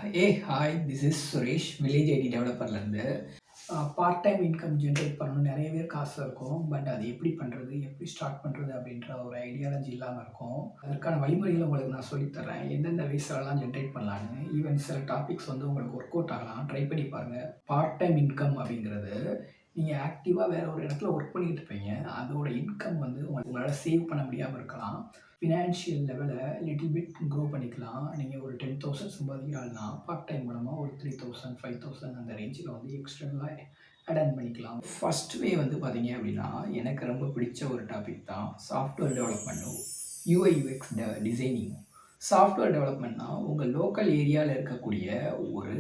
Hi, this is Suresh, village IT டெவலப்பர்லேருந்து. Part time income generate பண்ணணும்னு நிறைய பேருக்கு ஆசை இருக்கும். பட் அது எப்படி பண்ணுறது, எப்படி ஸ்டார்ட் பண்ணுறது அப்படின்ற ஒரு ஐடியாலஜி இல்லாமல் இருக்கும். அதற்கான வழிமுறைகளை உங்களுக்கு நான் சொல்லித்தரேன், எந்தெந்த வயசுலலாம் ஜென்ரேட் பண்ணலான்னு. ஈவன் சில டாபிக்ஸ் வந்து உங்களுக்கு ஒர்க் அவுட் ஆகலாம், ட்ரை பண்ணி பாருங்கள். பார்ட் டைம் இன்கம் அப்படிங்கிறது நீங்கள் ஆக்டிவாக வேறு ஒரு இடத்துல ஒர்க் பண்ணிகிட்டு இருப்பீங்க, அதோட இன்கம் வந்து உங்களால் சேவ் பண்ண முடியாமல் இருக்கலாம். ஃபினான்ஷியல் லெவலில் லிட்டில் பிட் க்ரோ பண்ணிக்கலாம். நீங்கள் ஒரு 10,000 சம்பாதிக்கிறாங்கன்னா பார்ட் டைம் மூலமாக ஒரு 3,000 5,000 அந்த ரேஞ்சில் வந்து எக்ஸ்டர்னலாக அடன் பண்ணிக்கலாம். ஃபர்ஸ்ட் வே வந்து பார்த்தீங்க அப்படின்னா, எனக்கு ரொம்ப பிடிச்ச ஒரு டாபிக் தான் சாஃப்ட்வேர் டெவலப்மெண்ட்டும் யூஐ/யூஎக்ஸ் டிசைனிங்கும். சாஃப்ட்வேர் டெவலப்மெண்ட்னா உங்கள் லோக்கல் ஏரியாவில் இருக்கக்கூடிய ஒரு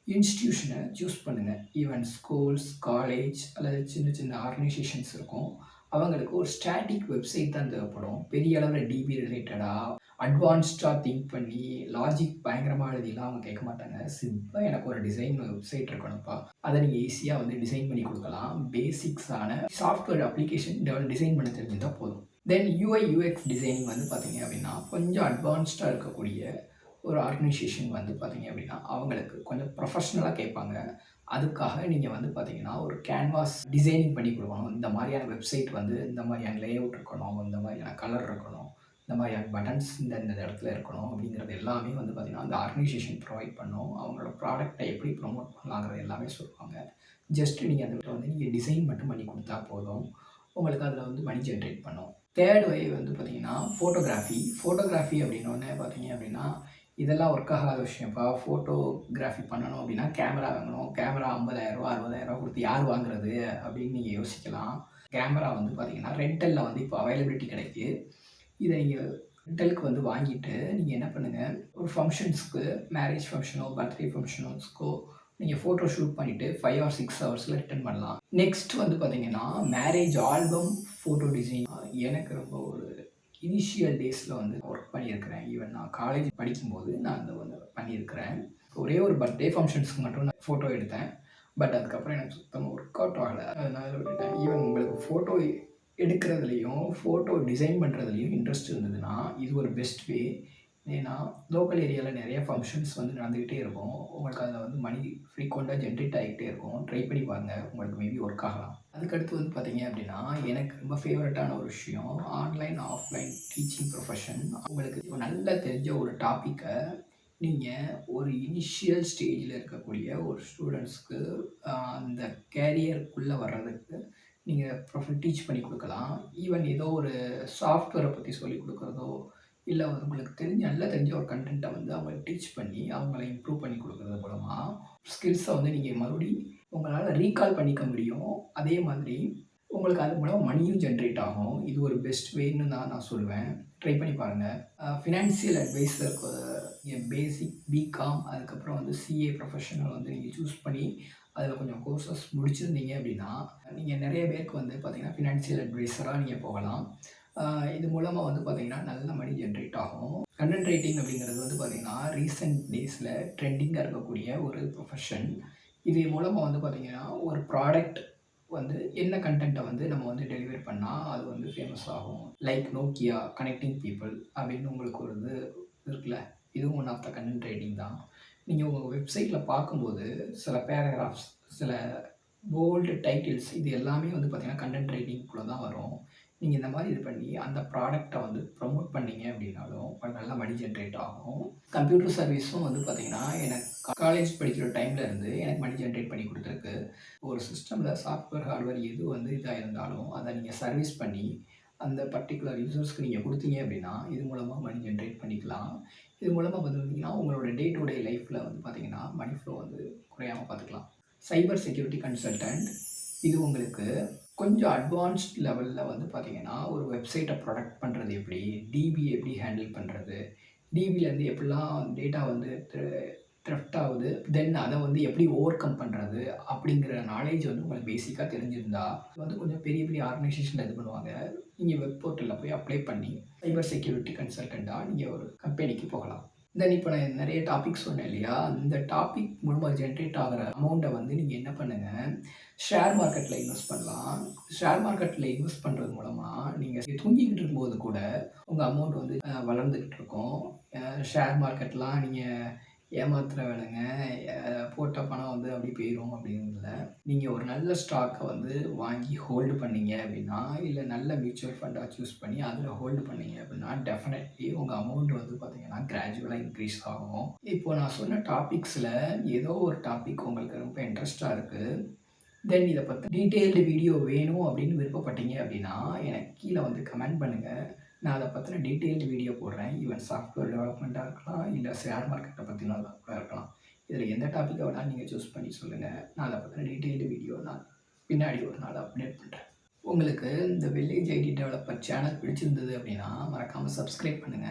இன்ஸ்டிடியூஷனை சூஸ் பண்ணுங்கள். ஈவன் ஸ்கூல்ஸ், காலேஜ் அல்லது சின்ன சின்ன ஆர்கனைசேஷன்ஸ் இருக்கும். அவங்களுக்கு ஒரு ஸ்டாட்டிக் வெப்சைட் தான் தேவைப்படும். பெரிய அளவில் டிபி ரிலேட்டடாக அட்வான்ஸ்டாக திங்க் பண்ணி லாஜிக் பயங்கரமாக எழுதிலாம் அவங்க கேட்க மாட்டாங்க. சிம்பிளாக எனக்கு ஒரு டிசைன் வெப்சைட் இருக்கணும்ப்பா, அதை நீங்கள் ஈஸியாக வந்து டிசைன் பண்ணி கொடுக்கலாம். பேசிக்ஸான சாஃப்ட்வேர் அப்ளிகேஷன் டிசைன் பண்ண தெரிஞ்சுதான் போதும். தென் யூஐ/யூஎக்ஸ் டிசைனிங் வந்து பார்த்தீங்க அப்படின்னா கொஞ்சம் அட்வான்ஸ்டாக இருக்கக்கூடிய ஒரு ஆர்கனைசேஷன் வந்து பார்த்தீங்க அப்படின்னா அவங்களுக்கு கொஞ்சம் ப்ரொஃபஷ்னலாக கேட்பாங்க. அதுக்காக நீங்கள் வந்து பார்த்தீங்கன்னா ஒரு கேன்வாஸ் டிசைனிங் பண்ணி கொடுக்கணும். இந்த மாதிரியான வெப்சைட் வந்து இந்த மாதிரியான லேஅவுட் இருக்கணும், இந்த மாதிரியான கலர் இருக்கணும், இந்த மாதிரியான பட்டன்ஸ் இந்த இடத்துல இருக்கணும் அப்படிங்கிறது எல்லாமே வந்து பார்த்திங்கன்னா அந்த ஆர்கனைசேஷன் ப்ரொவைட் பண்ணும். அவங்களோட ப்ராடக்டை எப்படி ப்ரொமோட் பண்ணலாங்கிறது எல்லாமே சொல்லுவாங்க. ஜஸ்ட் நீங்கள் அதை வந்து நீங்கள் டிசைன் மட்டும் பண்ணி கொடுத்தா போதும், உங்களுக்கு அதில் வந்து மணி ஜென்ரேட் பண்ணும். தேர்ட் வே வந்து பார்த்திங்கன்னா ஃபோட்டோகிராஃபி அப்படின்னோடனே பார்த்தீங்க அப்படின்னா இதெல்லாம் ஒர்க் ஆகாத விஷயம்ப்பா. ஃபோட்டோகிராஃபி பண்ணணும் அப்படின்னா கேமரா வாங்கணும். கேமரா 50,000 60,000 கொடுத்து யார் வாங்குறது அப்படின்னு நீங்கள் யோசிக்கலாம். கேமரா வந்து பார்த்தீங்கன்னா ரெண்டலில் வந்து இப்போ அவைலபிலிட்டி கிடைக்கு. இதை நீங்கள் ரெண்டலுக்கு வந்து வாங்கிட்டு நீங்கள் என்ன பண்ணுங்கள், ஒரு ஃபங்க்ஷன்ஸ்க்கு, மேரேஜ் ஃபங்க்ஷனோ பர்த்டே ஃபங்க்ஷனோஸ்க்கோ நீங்கள் ஃபோட்டோ ஷூட் பண்ணிவிட்டு 5 or 6 ஹவர்ஸில் ரிட்டர்ன் பண்ணலாம். நெக்ஸ்ட் வந்து பார்த்தீங்கன்னா மேரேஜ் ஆல்பம் ஃபோட்டோ டிசைன். எனக்கு ரொம்ப ஒரு இனிஷியல் டேஸில் வந்து ஒர்க் பண்ணியிருக்கிறேன். ஈவன் நான் காலேஜ் படிக்கும்போது நான் அதை வந்து பண்ணியிருக்கிறேன். ஒரே ஒரு பர்த்டே ஃபங்க்ஷன்ஸ்க்கு மட்டும் நான் ஃபோட்டோ எடுத்தேன். பட் அதுக்கப்புறம் எனக்கு சுத்தமாக ஒர்க் அவுட் ஆகலை, அதனால விட்டுட்டேன். ஈவன் உங்களுக்கு ஃபோட்டோ எடுக்கிறதுலையும் ஃபோட்டோ டிசைன் பண்ணுறதுலையும் இன்ட்ரெஸ்ட் இருந்ததுன்னா இது ஒரு பெஸ்ட் வே. ஏன்னா லோக்கல் ஏரியாவில் நிறைய ஃபங்க்ஷன்ஸ் வந்து நடந்துக்கிட்டே இருக்கும். உங்களுக்கு அதில் வந்து மணி ஃப்ரீக்வெண்ட்டாக ஜென்ரேட் ஆகிக்கிட்டே இருக்கும். ட்ரை பண்ணி பாருங்கள், உங்களுக்கு மேபி ஒர்க் ஆகலாம். அதுக்கடுத்து வந்து பார்த்தீங்க அப்படின்னா எனக்கு ரொம்ப ஃபேவரட்டான ஒரு விஷயம் ஆன்லைன் ஆஃப்லைன் டீச்சிங் ப்ரொஃபஷன். உங்களுக்கு நல்லா தெரிஞ்ச ஒரு டாப்பிக்கை நீங்கள் ஒரு இனிஷியல் ஸ்டேஜில் இருக்கக்கூடிய ஒரு ஸ்டூடெண்ட்ஸ்க்கு அந்த கேரியருக்குள்ளே வர்றதுக்கு நீங்கள் டீச் பண்ணி கொடுக்கலாம். ஈவன் ஏதோ ஒரு சாஃப்ட்வேரை பற்றி சொல்லிக் கொடுக்குறதோ இல்லை உங்களுக்கு நல்லா தெரிஞ்ச ஒரு கண்டென்ட்டை வந்து அவங்களுக்கு டீச் பண்ணி அவங்கள இம்ப்ரூவ் பண்ணி கொடுக்குறது மூலமாக ஸ்கில்ஸை வந்து நீங்கள் மறுபடியும் உங்களால் ரீகால் பண்ணிக்க முடியும். அதே மாதிரி உங்களுக்கு அது மூலம் மணியும் ஜென்ரேட் ஆகும். இது ஒரு பெஸ்ட் வேன்னு தான் நான் சொல்லுவேன். ட்ரை பண்ணி பாருங்கள். ஃபினான்ஷியல் அட்வைஸருக்கு பேசிக் பிகாம் அதுக்கப்புறம் வந்து சிஏ ப்ரொஃபஷனல் வந்து நீங்கள் சூஸ் பண்ணி அதில் கொஞ்சம் கோர்சஸ் முடிச்சிருந்தீங்க அப்படின்னா நீங்கள் நிறைய பேருக்கு வந்து பார்த்திங்கன்னா ஃபினான்ஷியல் அட்வைஸராக நீங்கள் போகலாம். இது மூலமாக வந்து பார்த்திங்கன்னா நல்ல மணி ஜென்ரேட் ஆகும். கண்டென்ட் ரைட்டிங் அப்படிங்கிறது வந்து பார்த்திங்கன்னா ரீசெண்ட் டேஸில் ட்ரெண்டிங்காக இருக்கக்கூடிய ஒரு ப்ரொஃபஷன். இது மூலமாக வந்து பார்த்திங்கன்னா ஒரு ப்ராடக்ட் வந்து என்ன கண்டென்ட்டை வந்து நம்ம வந்து டெலிவரி பண்ணால் அது வந்து ஃபேமஸ் ஆகும். லைக் நோக்கியா கனெக்டிங் பீப்புள் அப்படின்னு உங்களுக்கு ஒரு இது இருக்குல்ல, இதுவும் one of the content writing தான். நீங்கள் உங்கள் வெப்சைட்டில் பார்க்கும்போது சில பேராகிராஃப்ஸ், சில போல்டு டைட்டில்ஸ், இது எல்லாமே வந்து பார்த்திங்கன்னா கண்டென்ட் ரைட்டிங்குள்ளே தான் வரும். நீங்கள் இந்த மாதிரி இது பண்ணி அந்த ப்ராடக்டை வந்து ப்ரமோட் பண்ணீங்க அப்படின்னாலும் நல்ல மணி ஜென்ரேட் ஆகும். கம்ப்யூட்டர் சர்வீஸும் வந்து பார்த்திங்கன்னா எனக்கு காலேஜ் படிக்கிற டைமில் இருந்து எனக்கு மணி ஜென்ரேட் பண்ணி கொடுத்துருக்கு. ஒரு சிஸ்டமில் சாஃப்ட்வேர் ஹார்ட்வேர் எது வந்து இதாக இருந்தாலும் அதை நீங்கள் சர்வீஸ் பண்ணி அந்த பர்டிகுலர் யூசர்ஸ்க்கு நீங்கள் கொடுத்தீங்க அப்படின்னா இது மூலமாக மணி ஜென்ரேட் பண்ணிக்கலாம். இது மூலமாக வந்து பார்த்திங்கன்னா உங்களோட டே டு டே லைஃப்பில் வந்து பார்த்திங்கன்னா மணி ஃப்ளோ வந்து குறையாமல் பார்த்துக்கலாம். சைபர் செக்யூரிட்டி கன்சல்டன்ட், இது உங்களுக்கு கொஞ்சம் அட்வான்ஸ்ட் லெவலில் வந்து பார்த்திங்கன்னா ஒரு வெப்சைட்டை ப்ரொடக்ட் பண்ணுறது எப்படி, டிபி எப்படி ஹேண்டில் பண்ணுறது, டிபியிலேருந்து எப்படிலாம் டேட்டா வந்து த்ரெஃப்ட் ஆகுது, தென் அதை வந்து எப்படி ஓவர் கம் பண்ணுறது அப்படிங்கிற நாலேஜ் வந்து உங்களுக்கு பேசிக்காக தெரிஞ்சிருந்தா வந்து கொஞ்சம் பெரிய பெரிய ஆர்கனைசேஷனில் இது பண்ணுவாங்க. நீங்கள் வெப் போர்ட்டலில் போய் அப்ளை பண்ணி சைபர் செக்யூரிட்டி கன்சல்டண்ட்டாக நீங்கள் ஒரு கம்பெனிக்கு போகலாம். தென் இப்போ நான் நிறைய டாபிக் சொன்னேன் இல்லையா, இந்த டாபிக் மூலமாக ஜென்ரேட் ஆகிற அமௌண்ட்டை வந்து நீங்கள் என்ன பண்ணுங்கள், ஷேர் மார்க்கெட்டில் இன்வெஸ்ட் பண்ணலாம். ஷேர் மார்க்கெட்டில் இன்வெஸ்ட் பண்ணுறது மூலமாக நீங்கள் தூங்கிக்கிட்டு இருக்கும்போது கூட உங்கள் அமௌண்ட் வந்து வளர்ந்துக்கிட்டு இருக்கும். ஷேர் மார்க்கெட்லாம் நீங்கள் ஏமாத்துற வேலைங்க. போட்ட பணம் வந்து அப்படியே போயிரும் அப்படின்னு இல்ல. நீங்க ஒரு நல்ல ஸ்டாக்க வந்து வாங்கி ஹோல்டு பண்ணீங்க அப்படின்னா, இல்ல நல்ல மியூச்சுவல் ஃபண்டா சூஸ் பண்ணி அதில ஹோல்டு பண்ணீங்க அப்படின்னா, டெஃபினெட்லி உங்க அமௌண்ட் வந்து பார்த்தீங்கன்னா, கிராஜுவலா இன்க்ரீஸ் ஆகும். இப்போ நான் சொன்ன டாபிக்ஸ்ல ஏதோ ஒரு டாபிக் உங்களுக்கு ரொம்ப இன்ட்ரெஸ்ட்டா இருக்கு. தென் இத பத்தி டீட்டெயில்டு வீடியோ வேணும் அப்படின்னு விருப்பப்பட்டீங்க அப்படின்னா, எனக்கு கீழ வந்து கமெண்ட் பண்ணுங்க. நான் அத பத்தின டீட்டெயில்டு வீடியோ போடுறேன். ஈவன் சாஃப்ட்வேர் டெவலப்மெண்ட்டா இருக்கலாம், இல்ல ஷேர் மார்க்கெட்ட பத்தினதா கூட இருக்கலாம். இதில எந்த டாபிக்க வேணாலும் நீங்க சூஸ் பண்ணி சொல்லுங்க. நான் அத பத்தின டீட்டெயில்டு வீடியோ நான் பின்னாடி ஒரு நாள் அப்டேட் பண்றேன். உங்களுக்கு இந்த வில்லேஜ் ஐடி டெவலப்பர் சேனல் பிடிச்சிருந்தது அப்படின்னா, மறக்காம சப்ஸ்கிரைப் பண்ணுங்க.